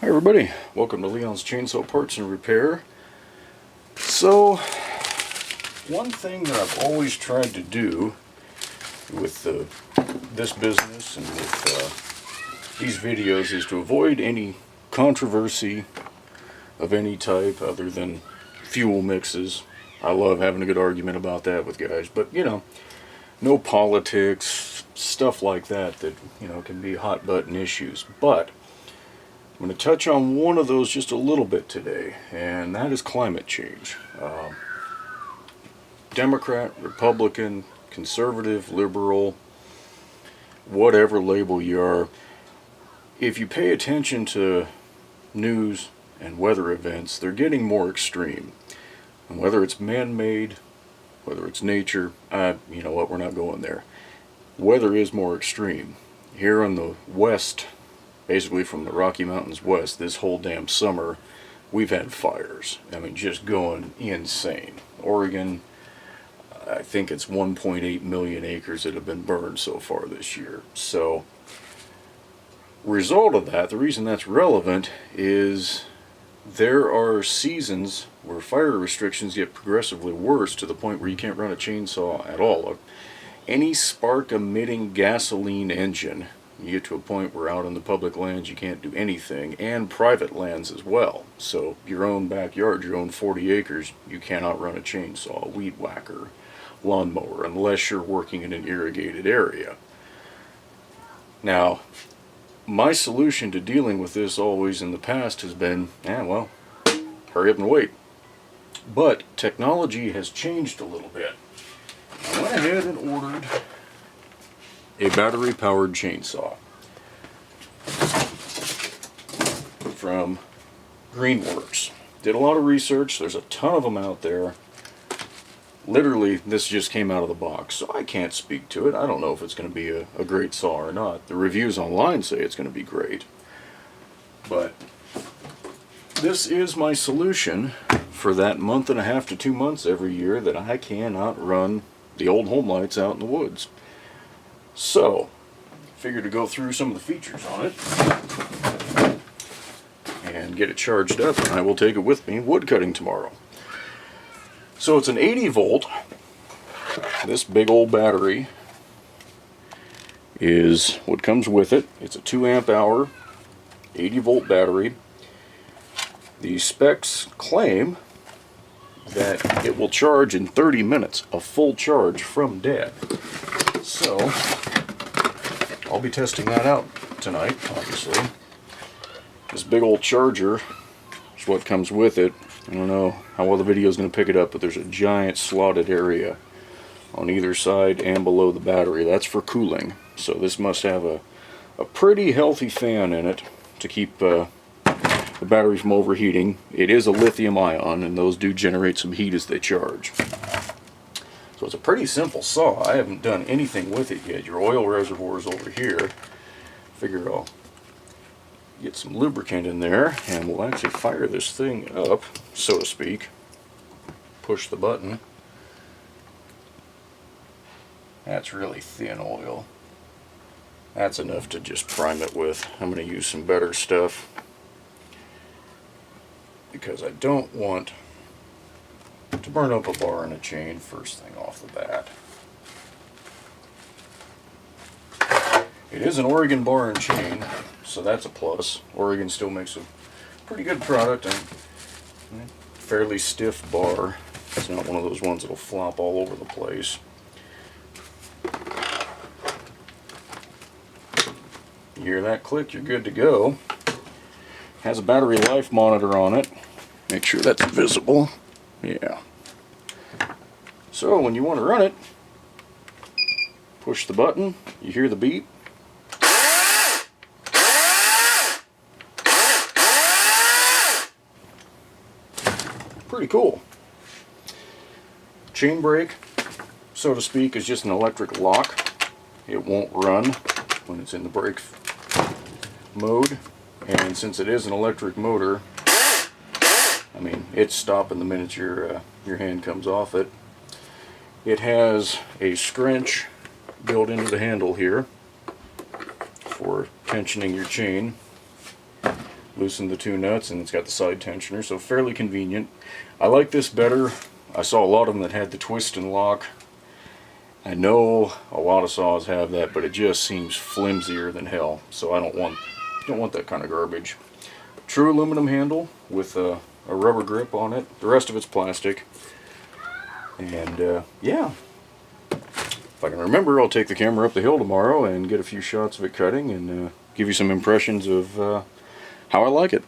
Hi everybody, welcome to Leon's Chainsaw Parts and Repair. So, one thing that I've always tried to do with this business and with these videos is to avoid any controversy of any type other than fuel mixes. I love having a good argument about that with guys, but you know, no politics, stuff like that can be hot button issues. But I'm going to touch on one of those just a little bit today, and that is climate change. Democrat, Republican, conservative, liberal, whatever label you are, if you pay attention to news and weather events, they're getting more extreme. And whether it's man-made, whether it's nature, you know what, we're not going there. Weather is more extreme. Here in the west, basically from the Rocky Mountains west, this whole damn summer, we've had fires. I mean, just going insane. Oregon, I think it's 1.8 million acres that have been burned so far this year. So, result of that, the reason that's relevant is there are seasons where fire restrictions get progressively worse to the point where you can't run a chainsaw at all. Any spark-emitting gasoline engine, you get to a point where out on the public lands you can't do anything, and private lands as well. So your own backyard, your own 40 acres, you cannot run a chainsaw, a weed whacker, lawnmower, unless you're working in an irrigated area. Now, my solution to dealing with this always in the past has been, well, hurry up and wait. But technology has changed a little bit. I went ahead and ordered a battery-powered chainsaw from GreenWorks. Did a lot of research. There's a ton of them out there. Literally, this just came out of the box, so I can't speak to it. I don't know if it's going to be a great saw or not. The reviews online say it's going to be great. But this is my solution for that month and a half to 2 months every year that I cannot run the old home lights out in the woods. So, figured to go through some of the features on it and get it charged up, and I will take it with me wood cutting tomorrow. So it's an 80 volt. This big old battery is what comes with it. It's a 2 amp hour 80 volt battery. The specs claim that it will charge in 30 minutes, a full charge from dead. So, I'll be testing that out tonight, obviously. This big old charger is what comes with it. I don't know how well the video is going to pick it up, but there's a giant slotted area on either side and below the battery. That's for cooling. So this must have a pretty healthy fan in it to keep the battery from overheating. It is a lithium ion, and those do generate some heat as they charge. So it's a pretty simple saw. I haven't done anything with it yet. Your oil reservoir is over here. Figure I'll get some lubricant in there, and we'll actually fire this thing up, so to speak. Push the button. That's really thin oil. That's enough to just prime it with. I'm going to use some better stuff because I don't want to burn up a bar and a chain first thing off the bat. It is an Oregon bar and chain, so that's a plus. Oregon still makes a pretty good product and fairly stiff bar. It's not one of those ones that'll flop all over the place. You hear that click, you're good to go. Has a battery life monitor on it. Make sure that's visible. Yeah. So when you want to run it, push the button, you hear the beep. Pretty cool. Chain brake, so to speak, is just an electric lock. It won't run when it's in the brake mode, and since it is an electric motor, I mean, it's stopping the minute your hand comes off it. It has a scrunch built into the handle here for tensioning your chain. loosen the two nuts, and it's got the side tensioner, so fairly convenient. I like this better. I saw a lot of them that had the twist and lock. I know a lot of saws have that, but it just seems flimsier than hell, so I don't want that kind of garbage. True aluminum handle with a rubber grip on it. The rest of it's plastic. And yeah, if I can remember, I'll take the camera up the hill tomorrow and get a few shots of it cutting and give you some impressions of how I like it.